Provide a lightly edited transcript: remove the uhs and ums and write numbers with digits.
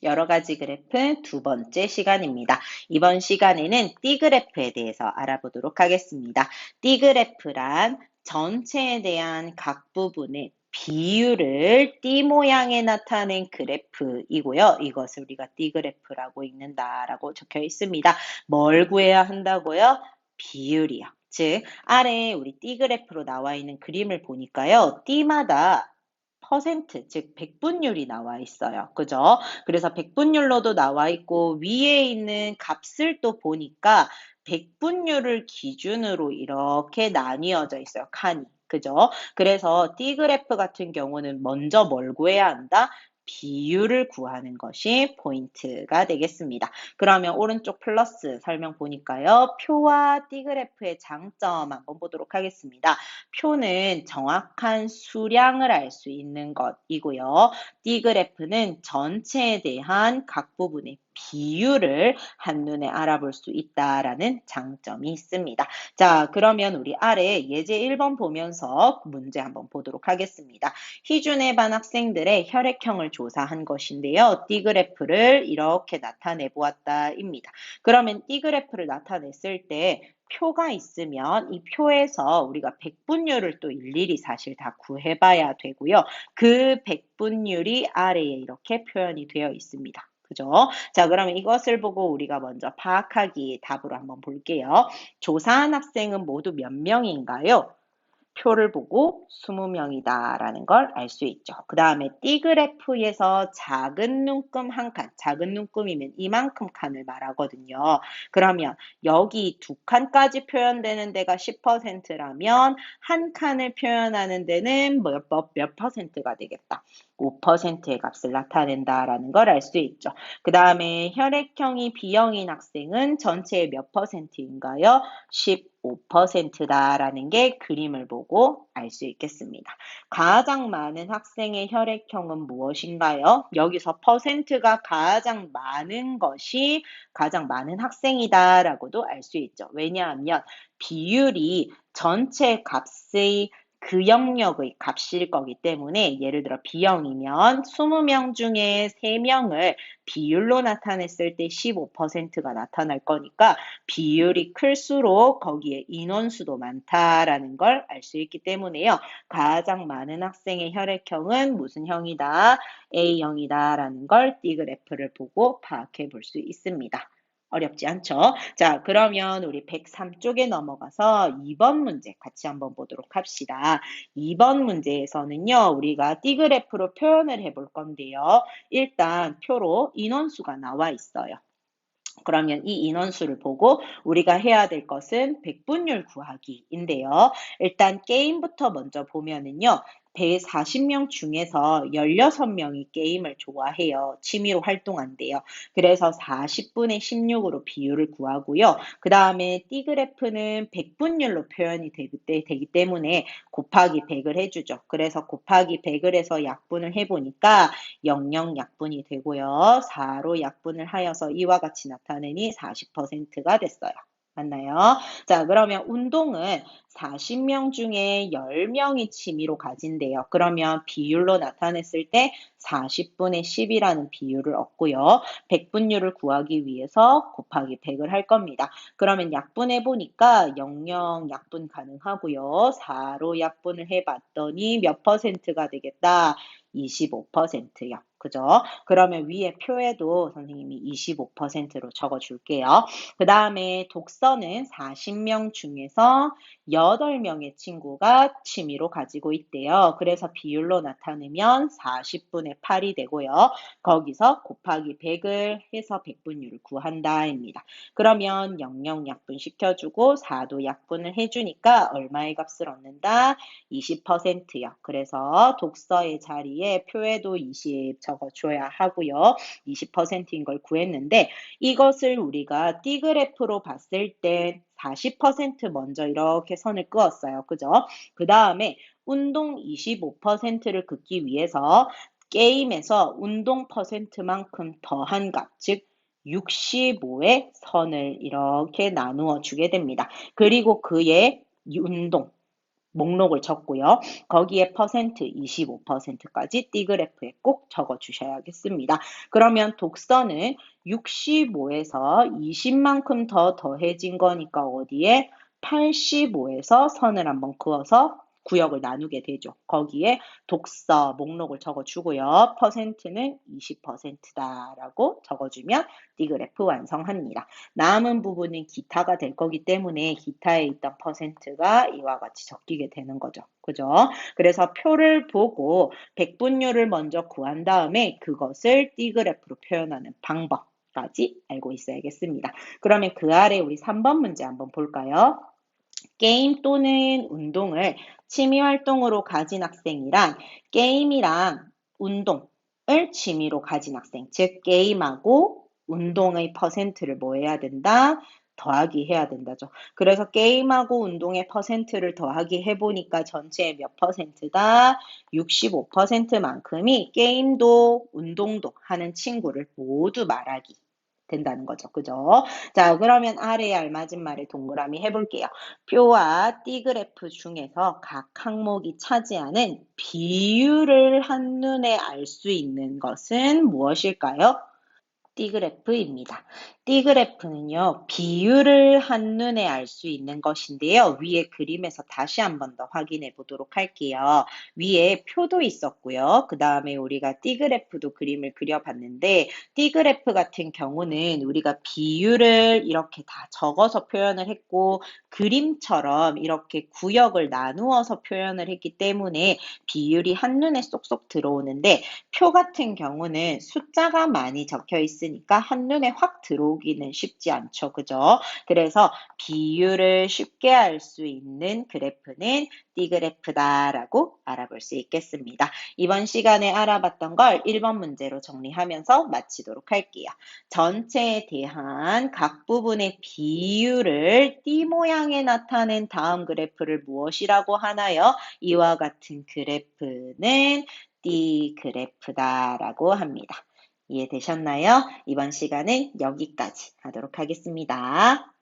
여러 가지 그래프 두 번째 시간입니다. 이번 시간에는 D그래프에 대해서 알아보도록 하겠습니다. D그래프란 전체에 대한 각 부분의 비율을 D 모양에 나타낸 그래프이고요. 이것을 우리가 D그래프라고 읽는다라고 적혀 있습니다. 뭘 구해야 한다고요? 비율이요. 즉, 아래 우리 D그래프로 나와 있는 그림을 보니까요. D마다 퍼센트, 즉 백분율이 나와 있어요. 그죠? 그래서 백분율로도 나와 있고 위에 있는 값을 또 보니까 백분율을 기준으로 이렇게 나뉘어져 있어요. 칸이. 그죠? 그래서 D그래프 같은 경우는 먼저 뭘 구해야 한다? 비율을 구하는 것이 포인트가 되겠습니다. 그러면 오른쪽 플러스 설명 보니까요. 표와 D그래프의 장점 한번 보도록 하겠습니다. 표는 정확한 수량을 알 수 있는 것이고요. D그래프는 전체에 대한 각 부분의 비율을 한눈에 알아볼 수 있다라는 장점이 있습니다. 자, 그러면 우리 아래 예제 1번 보면서 문제 한번 보도록 하겠습니다. 희준의 반 학생들의 혈액형을 조사한 것인데요. D그래프를 이렇게 나타내 보았다입니다. 그러면 D그래프를 나타냈을 때 표가 있으면 이 표에서 우리가 백분율을 또 일일이 사실 다 구해봐야 되고요. 그 백분율이 아래에 이렇게 표현이 되어 있습니다. 그죠? 자, 그러면 이것을 보고 우리가 먼저 파악하기 답으로 한번 볼게요. 조사한 학생은 모두 몇 명인가요? 표를 보고 20명이다 라는 걸 알 수 있죠. 그 다음에 D그래프에서 작은 눈금 한 칸, 작은 눈금이면 이만큼 칸을 말하거든요. 그러면 여기 두 칸까지 표현되는 데가 10%라면 한 칸을 표현하는 데는 몇 퍼센트가 되겠다. 5%의 값을 나타낸다라는 걸 알 수 있죠. 그 다음에 혈액형이 B형인 학생은 전체의 몇 퍼센트인가요? 15%다라는 게 그림을 보고 알 수 있겠습니다. 가장 많은 학생의 혈액형은 무엇인가요? 여기서 퍼센트가 가장 많은 것이 가장 많은 학생이다라고도 알 수 있죠. 왜냐하면 비율이 전체 값의 그 영역의 값일 거기 때문에 예를 들어 B형이면 20명 중에 3명을 비율로 나타냈을 때 15%가 나타날 거니까 비율이 클수록 거기에 인원수도 많다라는 걸 알 수 있기 때문에요. 가장 많은 학생의 혈액형은 무슨 형이다? A형이다라는 걸 D그래프를 보고 파악해 볼 수 있습니다. 어렵지 않죠? 자, 그러면 우리 103쪽에 넘어가서 2번 문제 같이 한번 보도록 합시다. 2번 문제에서는요, 우리가 D그래프로 표현을 해볼 건데요. 일단 표로 인원수가 나와 있어요. 그러면 이 인원수를 보고 우리가 해야 될 것은 백분율 구하기인데요. 일단 게임부터 먼저 보면은요. 140명 중에서 16명이 게임을 좋아해요. 취미로 활동한대요. 그래서 40분의 16으로 비율을 구하고요. 그 다음에 D그래프는 백분율로 표현이 되기 때문에 곱하기 100을 해주죠. 그래서 곱하기 100을 해서 약분을 해보니까 00 약분이 되고요. 4로 약분을 하여서 이와 같이 나타내니 40%가 됐어요. 맞나요? 자, 그러면 운동은 40명 중에 10명이 취미로 가진대요. 그러면 비율로 나타냈을 때 40분의 10이라는 비율을 얻고요. 백분율을 구하기 위해서 곱하기 100을 할 겁니다. 그러면 약분해 보니까 00 약분 가능하고요. 4로 약분을 해봤더니 몇 퍼센트가 되겠다? 25%요. 그죠? 그러면 위에 표에도 선생님이 25%로 적어줄게요. 그 다음에 독서는 40명 중에서 8명의 친구가 취미로 가지고 있대요. 그래서 비율로 나타내면 40분의 8이 되고요. 거기서 곱하기 100을 해서 백분율을 구한다입니다. 그러면 00 약분 시켜주고 4도 약분을 해주니까 얼마의 값을 얻는다? 20%요. 그래서 독서의 자리에 표에도 20 적어줘야 하고요. 20%인 걸 구했는데 이것을 우리가 D그래프로 봤을 때 40% 먼저 이렇게 선을 그었어요. 그죠? 그 다음에 운동 25%를 긋기 위해서 게임에서 운동 퍼센트만큼 더한 값, 즉 65의 선을 이렇게 나누어 주게 됩니다. 그리고 그의 운동, 목록을 적고요. 거기에 퍼센트 25%까지 띠그래프에 꼭 적어 주셔야겠습니다. 그러면 독서는 65에서 20만큼 더 더해진 거니까 어디에 85에서 선을 한번 그어서 구역을 나누게 되죠. 거기에 독서 목록을 적어주고요. 퍼센트는 20%다라고 적어주면 D그래프 완성합니다. 남은 부분은 기타가 될 거기 때문에 기타에 있던 퍼센트가 이와 같이 적히게 되는 거죠. 그죠? 그래서 표를 보고 백분율을 먼저 구한 다음에 그것을 D그래프로 표현하는 방법까지 알고 있어야겠습니다. 그러면 그 아래 우리 3번 문제 한번 볼까요? 게임 또는 운동을 취미활동으로 가진 학생이란 게임이랑 운동을 취미로 가진 학생, 즉 게임하고 운동의 퍼센트를 뭐 해야 된다? 더하기 해야 된다죠. 그래서 게임하고 운동의 퍼센트를 더하기 해보니까 전체의 몇 퍼센트다? 65%만큼이 게임도 운동도 하는 친구를 모두 말하기 된다는 거죠. 그죠? 자, 그러면 아래에 알맞은 말에 동그라미 해볼게요. 표와 D그래프 중에서 각 항목이 차지하는 비율을 한눈에 알 수 있는 것은 무엇일까요? D그래프입니다. D그래프는요, 비율을 한눈에 알 수 있는 것인데요. 위에 그림에서 다시 한 번 더 확인해 보도록 할게요. 위에 표도 있었고요. 그 다음에 우리가 D그래프도 그림을 그려봤는데, D그래프 같은 경우는 우리가 비율을 이렇게 다 적어서 표현을 했고, 그림처럼 이렇게 구역을 나누어서 표현을 했기 때문에 비율이 한눈에 쏙쏙 들어오는데, 표 같은 경우는 숫자가 많이 적혀 있으니까 한눈에 확 들어오기는 쉽지 않죠. 그죠? 그래서 비율을 쉽게 알 수 있는 그래프는 D그래프다라고 알아볼 수 있겠습니다. 이번 시간에 알아봤던 걸 1번 문제로 정리하면서 마치도록 할게요. 전체에 대한 각 부분의 비율을 D 모양에 나타낸 다음 그래프를 무엇이라고 하나요? 이와 같은 그래프는 D그래프다라고 합니다. 이해되셨나요? 이번 시간은 여기까지 하도록 하겠습니다.